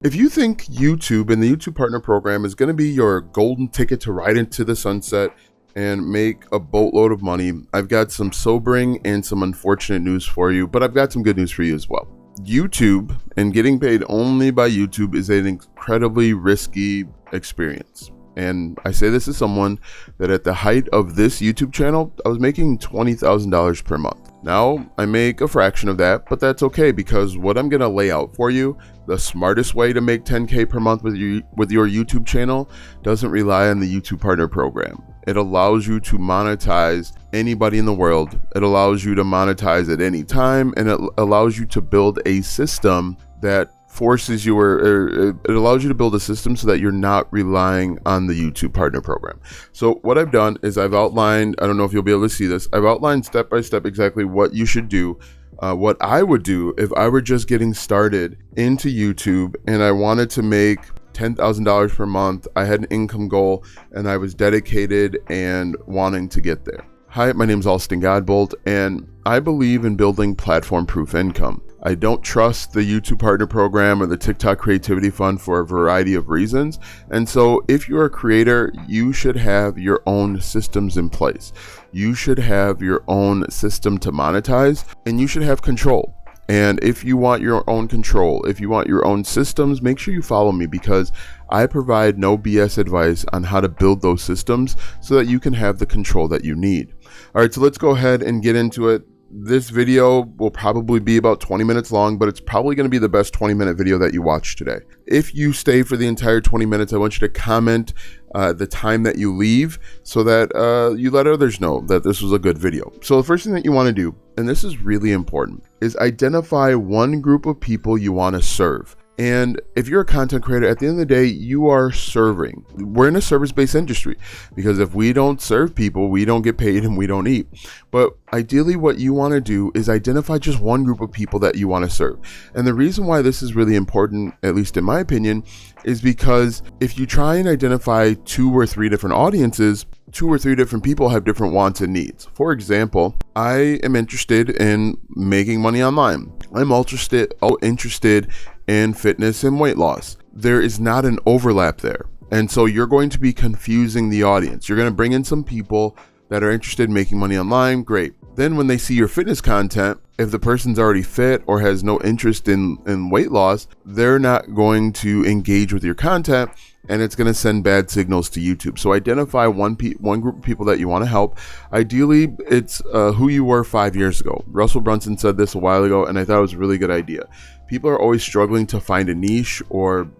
If you think YouTube and the YouTube Partner Program is going to be your golden ticket to ride into the sunset and make a boatload of money, I've got some sobering and some unfortunate news for you, but I've got some good news for you as well. YouTube and getting paid only by YouTube is an incredibly risky experience. And I say this as someone that at the height of this YouTube channel, I was making $20,000 per month. Now I make a fraction of that, but that's okay because what I'm going to lay out for you, the smartest way to make 10K per month with your YouTube channel doesn't rely on the YouTube Partner Program. It allows you to monetize anybody in the world. It allows you to monetize at any time, and it allows you to build a system that forces you or it allows you to build a system so that you're not relying on the YouTube Partner Program. So what I've done is I've outlined, I don't know if you'll be able to see this, I've outlined step by step exactly what you should do, what I would do if I were just getting started into YouTube and I wanted to make $10,000 per month. I had an income goal and I was dedicated and wanting to get there. Hi, my name is Alston Godbolt, and I believe in building platform-proof income. I don't trust the YouTube Partner Program or the TikTok Creativity Fund for a variety of reasons. And so if you're a creator, you should have your own systems in place. You should have your own system to monetize, and you should have control. And if you want your own control, if you want your own systems, make sure you follow me because I provide no BS advice on how to build those systems so that you can have the control that you need. All right, so let's go ahead and get into it. This video will probably be about 20 minutes long, but it's probably going to be the best 20-minute video that you watch today. If you stay for the entire 20 minutes, I want you to comment the time that you leave so that you let others know that this was a good video. So the first thing that you want to do, and this is really important, is identify one group of people you want to serve. And if you're a content creator, at the end of the day, you are serving. We're in a service-based industry because if we don't serve people, we don't get paid and we don't eat. But ideally, what you want to do is identify just one group of people that you want to serve. And the reason why this is really important, at least in my opinion, is because if you try and identify 2 or 3 different audiences, 2 or 3 different people have different wants and needs. For example, I am interested in making money online. I'm interested in fitness and weight loss. There is not an overlap there. And so you're going to be confusing the audience. You're going to bring in some people that are interested in making money online. Great. Then when they see your fitness content, if the person's already fit or has no interest in weight loss, they're not going to engage with your content, and it's going to send bad signals to YouTube. So identify one group of people that you want to help. Ideally, it's who you were 5 years ago. Russell Brunson said this a while ago, and I thought it was a really good idea. People are always struggling to find a niche or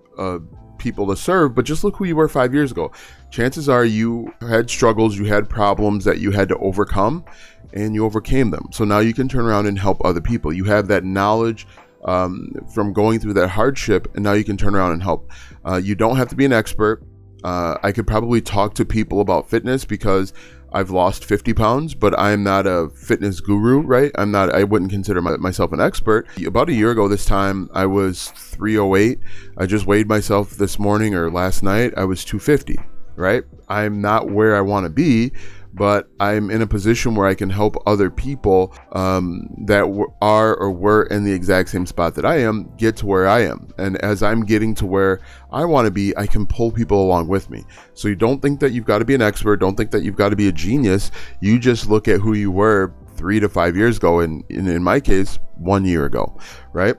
people to serve, but just look who you were 5 years ago. Chances are you had struggles, you had problems that you had to overcome, and you overcame them. So now you can turn around and help other people. You have that knowledge from going through that hardship, and now you can turn around and help. You don't have to be an expert. I could probably talk to people about fitness because I've lost 50 pounds, but I'm not a fitness guru, right? I wouldn't consider myself an expert. About a year ago this time, I was 308. I just weighed myself this morning or last night. I was 250, right? I'm not where I want to be, but I'm in a position where I can help other people that are or were in the exact same spot that I am get to where I am. And as I'm getting to where I want to be, I can pull people along with me. So you don't think that you've got to be an expert. Don't think that you've got to be a genius. You just look at who you were 3 to 5 years ago, and in my case, 1 year ago, right?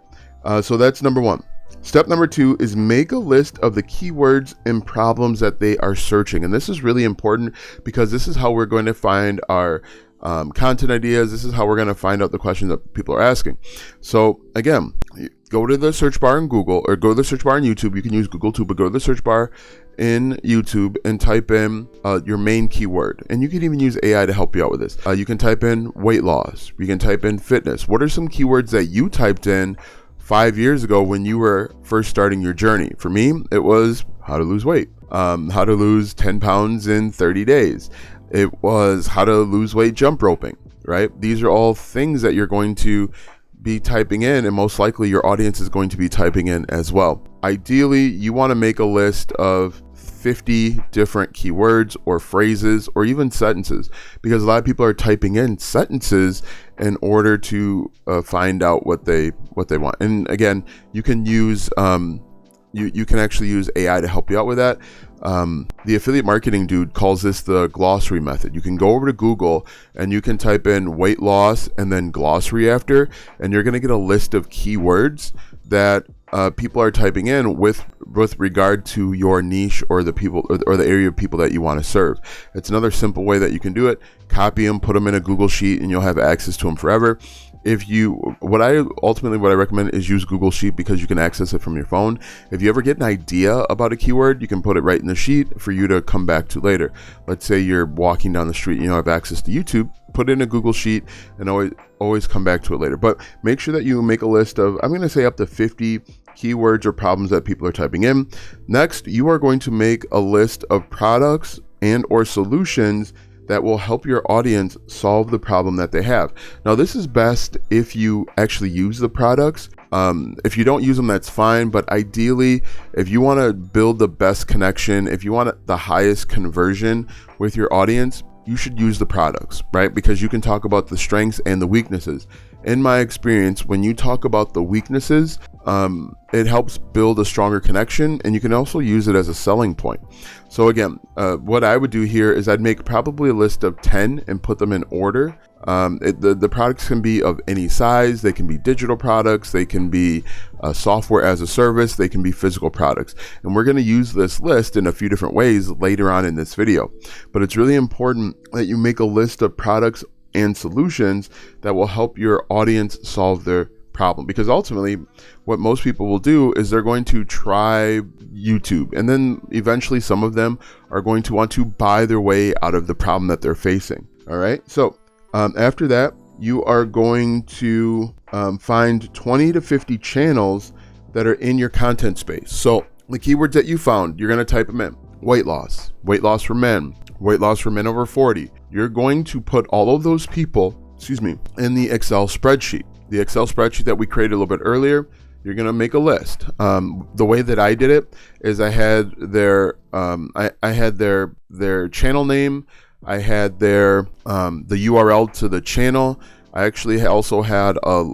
So that's number 1. Step number 2 is make a list of the keywords and problems that they are searching. And this is really important because this is how we're going to find our content ideas. This is how we're going to find out the questions that people are asking. So again, go to the search bar in Google or go to the search bar in YouTube. You can use Google too, but go to the search bar in YouTube and type in your main keyword. And you can even use AI to help you out with this. You can type in weight loss. You can type in fitness. What are some keywords that you typed in 5 years ago when you were first starting your journey? For me, it was how to lose weight, how to lose 10 pounds in 30 days. It was how to lose weight jump roping, right? These are all things that you're going to be typing in, and most likely your audience is going to be typing in as well. Ideally, you want to make a list of 50 different keywords or phrases or even sentences, because a lot of people are typing in sentences in order to find out what they want. And again, you can use you can actually use AI to help you out with that. The affiliate marketing dude calls this the glossary method. You can go over to Google and you can type in weight loss and then glossary after, and you're going to get a list of keywords that people are typing in with regard to your niche or the people or the area of people that you want to serve. It's another simple way that you can do it. Copy them, put them in a Google Sheet, and you'll have access to them forever. What I recommend is use Google Sheet because you can access it from your phone. If you ever get an idea about a keyword, you can put it right in the sheet for you to come back to later. Let's say you're walking down the street, and you don't have access to YouTube, put it in a Google Sheet and always come back to it later. But make sure that you make a list of, I'm going to say up to 50 keywords or problems that people are typing in. Next, you are going to make a list of products and or solutions that will help your audience solve the problem that they have. Now, this is best if you actually use the products. If you don't use them, that's fine. But ideally, if you want to build the best connection, if you want the highest conversion with your audience, you should use the products, right? Because you can talk about the strengths and the weaknesses. In my experience, when you talk about the weaknesses, it helps build a stronger connection, and you can also use it as a selling point. So again, what I would do here is I'd make probably a list of 10 and put them in order. The products can be of any size. They can be digital products. They can be software as a service. They can be physical products. And we're going to use this list in a few different ways later on in this video. But it's really important that you make a list of products and solutions that will help your audience solve their problem, because ultimately what most people will do is they're going to try YouTube, and then eventually some of them are going to want to buy their way out of the problem that they're facing. All right, so after that, you are going to find 20 to 50 channels that are in your content space. So the keywords that you found, you're going to type them in: weight loss for men, weight loss for men over 40. You're going to put all of those people, in the Excel spreadsheet. The Excel spreadsheet that we created a little bit earlier, you're going to make a list. The way that I did it is I had their their channel name. I had their the URL to the channel. I actually also had a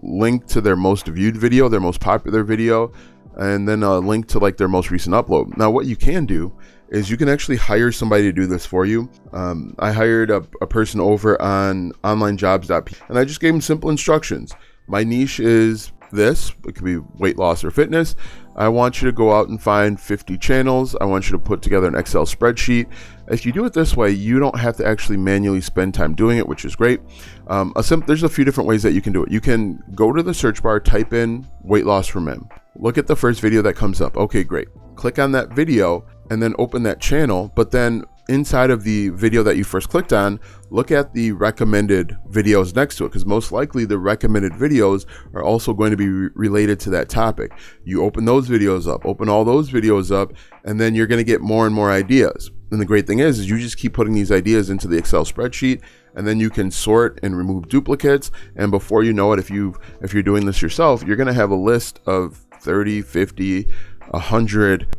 link to their most viewed video, their most popular video, and then a link to like their most recent upload. Now, what you can do is you can actually hire somebody to do this for you. I hired a person over on onlinejobs.p, and I just gave him simple instructions. My niche is this. It could be weight loss or fitness. I want you to go out and find 50 channels. I want you to put together an Excel spreadsheet. If you do it this way, you don't have to actually manually spend time doing it, which is great. There's a few different ways that you can do it. You can go to the search bar, type in weight loss for men. Look at the first video that comes up. Okay, great. Click on that video and then open that channel. But then inside of the video that you first clicked on, look at the recommended videos next to it, because most likely the recommended videos are also going to be related to that topic. You open those videos up, open all those videos up, and then you're going to get more and more ideas. And the great thing is you just keep putting these ideas into the Excel spreadsheet, and then you can sort and remove duplicates. And before you know it, if you're doing this yourself, you're going to have a list of 30, 50, 100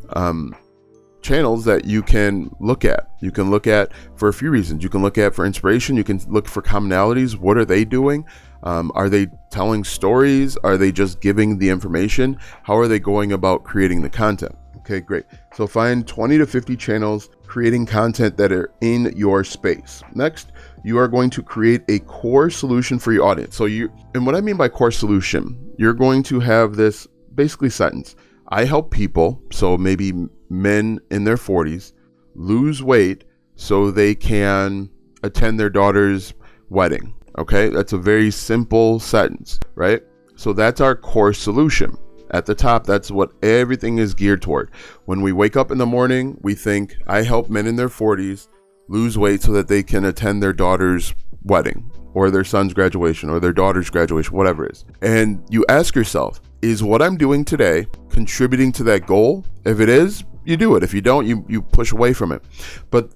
channels that you can look at. You can look at for a few reasons. You can look at for inspiration. You can look for commonalities. What are they doing? Are they telling stories? Are they just giving the information? How are they going about creating the content? Okay, great. So find 20 to 50 channels creating content that are in your space. Next, you are going to create a core solution for your audience. And what I mean by core solution, you're going to have this basically sentence: I help people, so maybe men in their 40s, lose weight so they can attend their daughter's wedding. Okay, that's a very simple sentence, right? So that's our core solution. At the top, that's what everything is geared toward. When we wake up in the morning, we think, I help men in their 40s lose weight so that they can attend their daughter's wedding or their son's graduation or their daughter's graduation, whatever it is. And you ask yourself, is what I'm doing today contributing to that goal? If it is, you do it. If you don't, you push away from it. But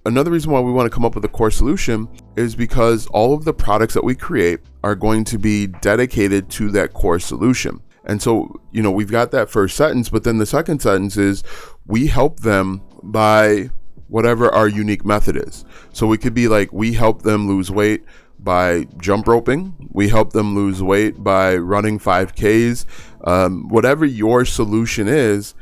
another reason why we want to come up with a core solution is because all of the products that we create are going to be dedicated to that core solution. And so, we've got that first sentence, but then the second sentence is we help them by whatever our unique method is. So we could be like, we help them lose weight by jump roping. We help them lose weight by running 5Ks. Whatever your solution is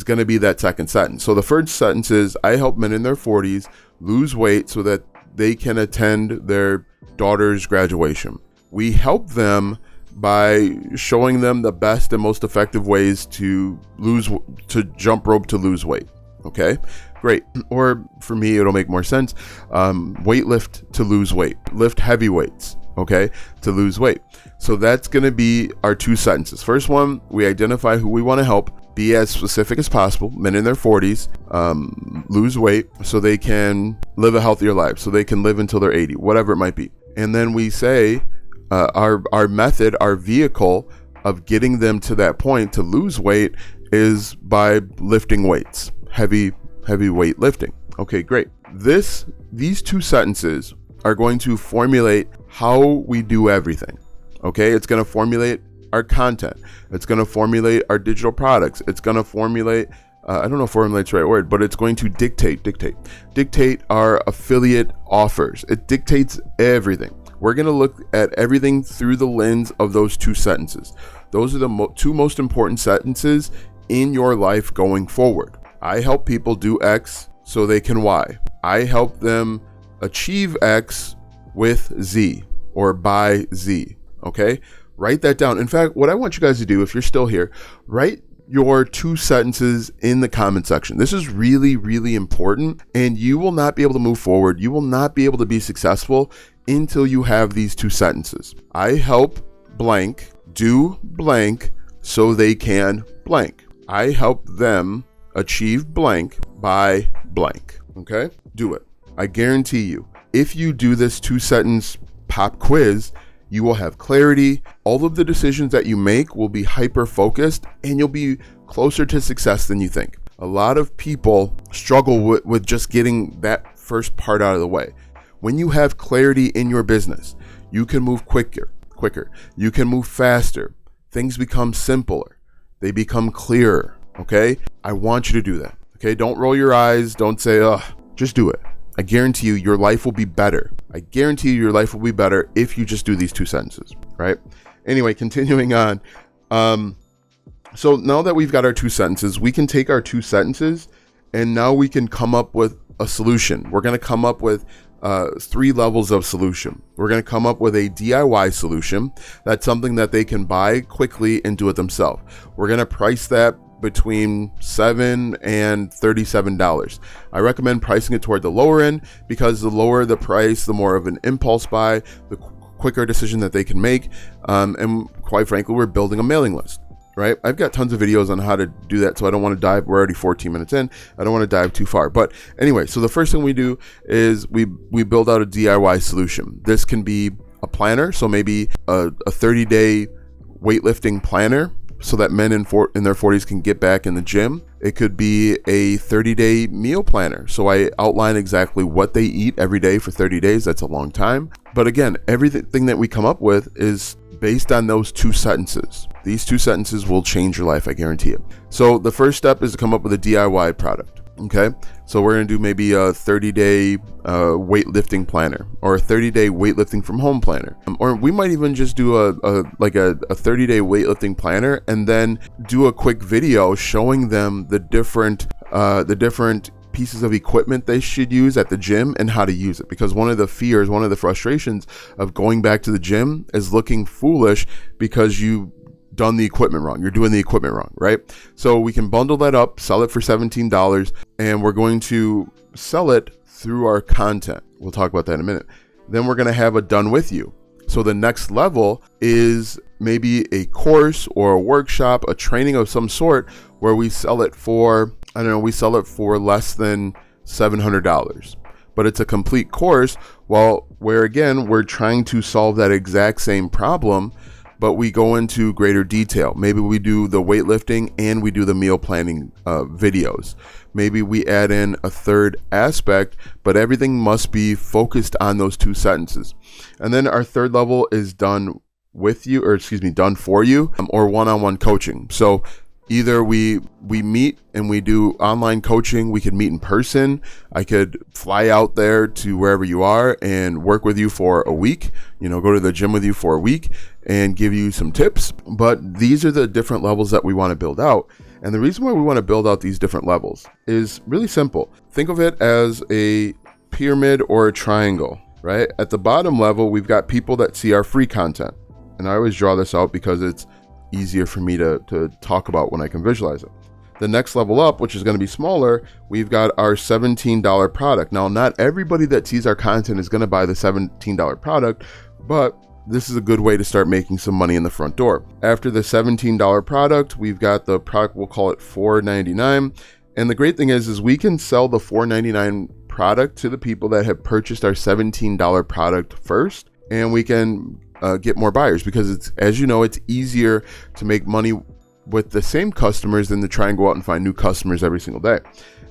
going to be that second sentence. So the first sentence is, I help men in their 40s lose weight so that they can attend their daughter's graduation. We help them by showing them the best and most effective ways to jump rope to lose weight. Okay, great. Or for me, it'll make more sense. Weightlift to lose weight. Lift heavy weights, okay, to lose weight. So that's going to be our two sentences. First one, we identify who we want to help. Be as specific as possible. Men in their 40s lose weight so they can live a healthier life, so they can live until they're 80, whatever it might be. And then we say our method, our vehicle of getting them to that point to lose weight is by lifting weights, heavy weight lifting. Okay, great. These two sentences are going to formulate how we do everything. Okay, it's going to formulate our content. It's going to formulate our digital products. It's going to formulate, I don't know if formulate's the right word, but it's going to dictate our affiliate offers. It dictates everything. We're going to look at everything through the lens of those two sentences. Those are the two most important sentences in your life going forward. I help people do X so they can Y. I help them achieve X with Z or by Z. Okay? Write that down. In fact, what I want you guys to do, if you're still here, write your two sentences in the comment section. This is really, really important, and you will not be able to move forward. You will not be able to be successful until you have these two sentences. I help blank do blank so they can blank. I help them achieve blank by blank. Okay? Do it. I guarantee you, if you do this 2-sentence pop quiz, you will have clarity. All of the decisions that you make will be hyper-focused, and you'll be closer to success than you think. A lot of people struggle with just getting that first part out of the way. When you have clarity in your business, you can move quicker. You can move faster. Things become simpler. They become clearer. Okay? I want you to do that. Okay? Don't roll your eyes. Don't say, ugh. Just do it. I guarantee you your life will be better. I guarantee you your life will be better if you just do these 2 sentences, right? Anyway, continuing on. So now that we've got our 2 sentences, we can take our 2 sentences and now we can come up with a solution. We're going to come up with 3 levels of solution. We're going to come up with a DIY solution. That's something that they can buy quickly and do it themselves. We're going to price that between $7 and $37. I recommend pricing it toward the lower end because the lower the price, the more of an impulse buy, the quicker decision that they can make. And quite frankly, we're building a mailing list, right? I've got tons of videos on how to do that, so I don't want to dive. We're already 14 minutes in. I don't want to dive too far. But anyway, so the first thing we do is we build out a DIY solution. This can be a planner, so maybe a 30-day weightlifting planner, so that men in their 40s can get back in the gym. It could be a 30-day meal planner. So I outline exactly what they eat every day for 30 days. That's a long time. But again, everything that we come up with is based on those 2 sentences. These 2 sentences will change your life, I guarantee it. So the first step is to come up with a DIY product. Okay, so we're going to do maybe a 30-day weightlifting planner or a 30-day weightlifting from home planner. Or we might even just do a 30-day weightlifting planner and then do a quick video showing them the different pieces of equipment they should use at the gym and how to use it. Because one of the fears, one of the frustrations of going back to the gym is looking foolish because you done the equipment wrong. You're doing the equipment wrong, right? So we can bundle that up, sell it for $17, and we're going to sell it through our content. We'll talk about that in a minute. Then we're going to have a done with you. So the next level is maybe a course or a workshop, a training of some sort where we sell it for, we sell it for less than $700. But it's a complete course, where again, we're trying to solve that exact same problem, but we go into greater detail. Maybe we do the weightlifting and we do the meal planning videos. Maybe we add in a third aspect, but everything must be focused on those 2 sentences. And then our third level is done for you, or one-on-one coaching. So Either we meet and we do online coaching, we could meet in person. I could fly out there to wherever you are and work with you for a week, go to the gym with you for a week and give you some tips. But these are the different levels that we want to build out. And the reason why we want to build out these different levels is really simple. Think of it as a pyramid or a triangle, right? At the bottom level, we've got people that see our free content. And I always draw this out because it's easier for me to talk about when I can visualize it. The next level up, which is going to be smaller, we've got our $17 product. Now, not everybody that sees our content is going to buy the $17 product, but this is a good way to start making some money in the front door. After the $17 product, we've got the product, we'll call it $4.99. And the great thing is we can sell the $4.99 product to the people that have purchased our $17 product first, and we can get more buyers because it's, as you know, it's easier to make money with the same customers than to try and go out and find new customers every single day.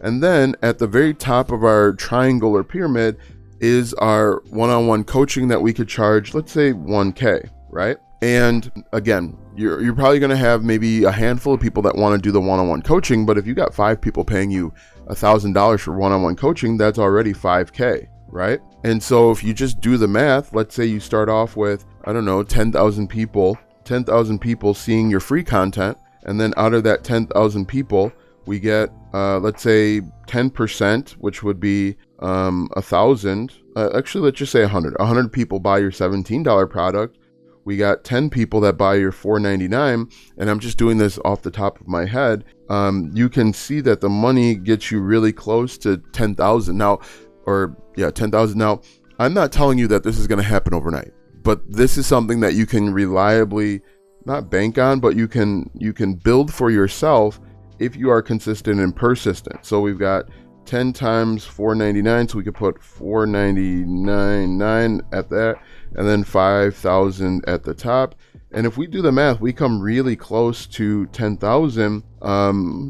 And then at the very top of our triangle or pyramid is our one-on-one coaching that we could charge, let's say $1K, right? And again, you're probably going to have maybe a handful of people that want to do the one-on-one coaching, but if you got 5 people paying you $1,000 for one-on-one coaching, that's already $5K, right? And so if you just do the math, let's say you start off with, 10,000 people seeing your free content, and then out of that 10,000 people, we get, let's say 10%, which would be 1,000. Actually, let's just say 100. 100 people buy your $17 product. We got 10 people that buy your $4.99, and I'm just doing this off the top of my head. You can see that the money gets you really close to 10,000 now, 10,000. Now, I'm not telling you that this is going to happen overnight, but this is something that you can reliably not bank on, but you can build for yourself if you are consistent and persistent. So we've got 10 times $4.99, so we could put $4.99.9 at that, and then 5,000 at the top. And if we do the math, we come really close to 10,000.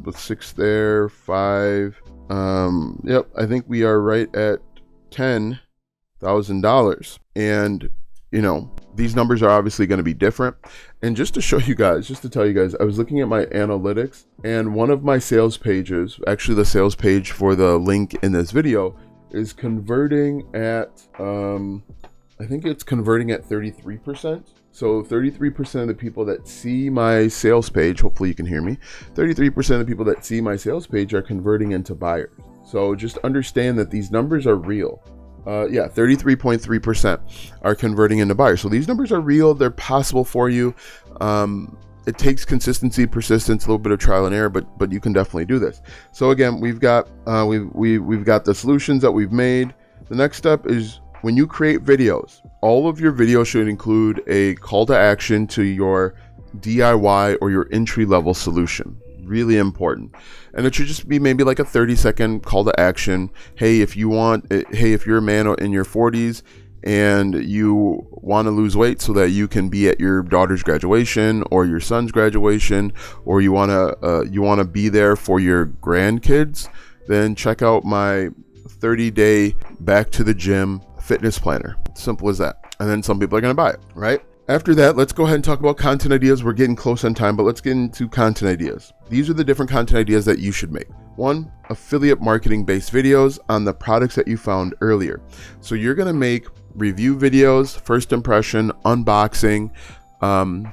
With 6 there, 5. Yep, I think we are right at $10,000. And these numbers are obviously going to be different. And just to tell you guys, I was looking at my analytics, and one of my sales pages, actually the sales page for the link in this video, is converting at, I think it's converting at 33%. So 33% of the people that see my sales page, hopefully you can hear me, 33% of the people that see my sales page are converting into buyers. So just understand that these numbers are real. 33.3% are converting into buyers. So these numbers are real. They're possible for you. It takes consistency, persistence, a little bit of trial and error, but you can definitely do this. So again, we've got the solutions that we've made. The next step is when you create videos, all of your videos should include a call to action to your DIY or your entry-level solution. Really important. And it should just be maybe like a 30-second call to action. Hey, if you're a man in your 40s and you want to lose weight so that you can be at your daughter's graduation or your son's graduation, or you want to be there for your grandkids, then check out my 30-day back to the gym fitness planner. Simple as that. And then some people are going to buy it, right? After that, let's go ahead and talk about content ideas. We're getting close on time, but let's get into content ideas. These are the different content ideas that you should make. 1, affiliate marketing based videos on the products that you found earlier. So you're going to make review videos, first impression, unboxing,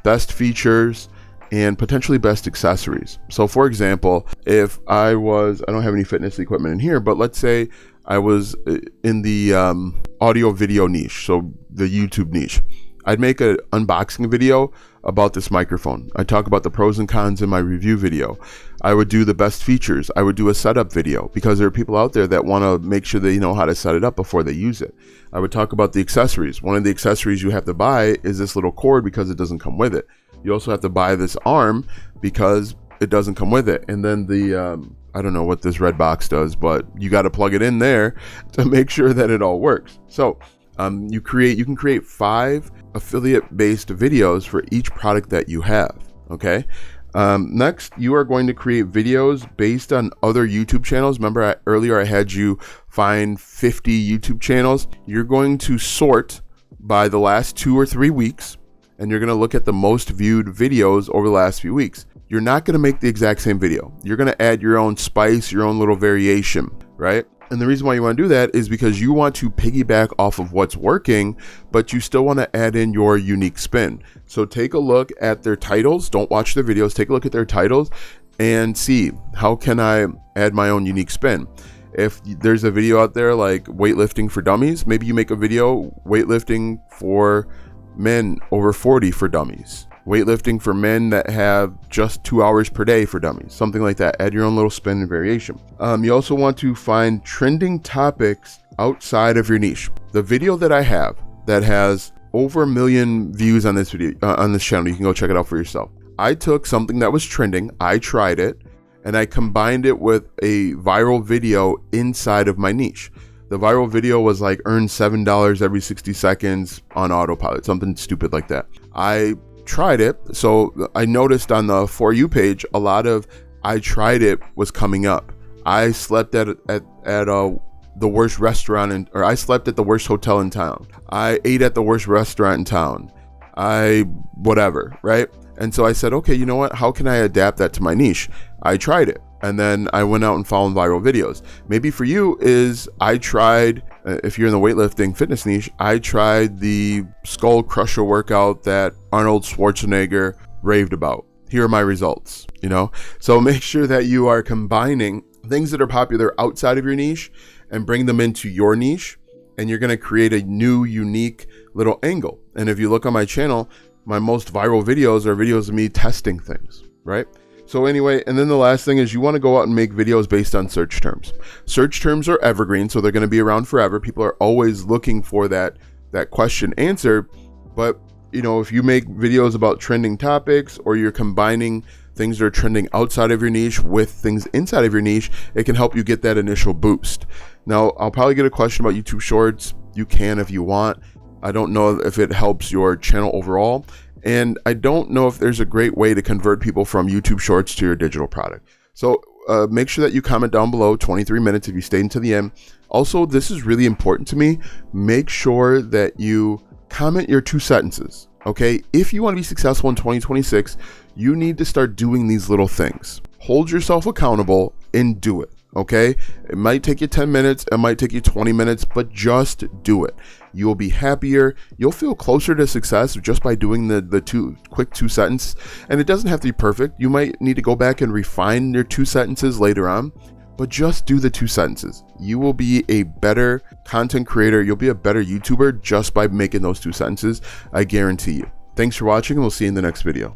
best features, and potentially best accessories. So for example, if I don't have any fitness equipment in here, but let's say I was in the audio video niche, so the YouTube niche. I'd make an unboxing video about this microphone. I talk about the pros and cons in my review video. I would do the best features. I would do a setup video because there are people out there that want to make sure they know how to set it up before they use it. I would talk about the accessories. One of the accessories you have to buy is this little cord because it doesn't come with it. You also have to buy this arm because it doesn't come with it. And then the, I don't know what this red box does, but you got to plug it in there to make sure that it all works. So you can create 5 affiliate-based videos for each product that you have, okay? Next, you are going to create videos based on other YouTube channels. Remember earlier I had you find 50 YouTube channels. You're going to sort by the last 2 or 3 weeks, and you're going to look at the most viewed videos over the last few weeks. you're not going to make the exact same video. You're going to add your own spice, your own little variation, right? And the reason why you want to do that is because you want to piggyback off of what's working, but you still want to add in your unique spin. So take a look at their titles. Don't watch their videos. Take a look at their titles and see, how can I add my own unique spin? If there's a video out there like weightlifting for dummies, maybe you make a video weightlifting for men over 40 for dummies. Weightlifting for men that have just 2 hours per day for dummies, something like that. Add your own little spin and variation. You also want to find trending topics outside of your niche. The video that I have that has over 1 million views on this video, on this channel, you can go check it out for yourself. I took something that was trending, I tried it, and I combined it with a viral video inside of my niche. The viral video was like earn $7 every 60 seconds on autopilot, something stupid like that. I tried it, so I noticed on the For You page a lot of I tried it was coming up. I slept at the worst restaurant or I slept at the worst hotel in town. I ate at the worst restaurant in town. Whatever, right? And so I said, okay, you know what? How can I adapt that to my niche? I tried it. And then I went out and found viral videos. Maybe for you is I tried, if you're in the weightlifting fitness niche, I tried the skull crusher workout that Arnold Schwarzenegger raved about. Here are my results, you know? So make sure that you are combining things that are popular outside of your niche and bring them into your niche. And you're gonna create a new, unique little angle. And if you look on my channel, my most viral videos are videos of me testing things, right? So anyway, and then the last thing is you want to go out and make videos based on search terms. Search terms are evergreen, so they're going to be around forever. People are always looking for that question answer. But you know, if you make videos about trending topics, or you're combining things that are trending outside of your niche with things inside of your niche, it can help you get that initial boost. Now, I'll probably get a question about YouTube Shorts. You can if you want. I don't know if it helps your channel overall. And I don't know if there's a great way to convert people from YouTube Shorts to your digital product. So make sure that you comment down below, 23 minutes if you stayed until the end. Also, this is really important to me. Make sure that you comment your 2 sentences, okay? If you want to be successful in 2026, you need to start doing these little things. Hold yourself accountable and do it, okay? It might take you 10 minutes, it might take you 20 minutes, but just do it. You will be happier. You'll feel closer to success just by doing the quick 2 sentences. And it doesn't have to be perfect. You might need to go back and refine your 2 sentences later on, but just do the 2 sentences. You will be a better content creator. You'll be a better YouTuber just by making those 2 sentences. I guarantee you. Thanks for watching, and we'll see you in the next video.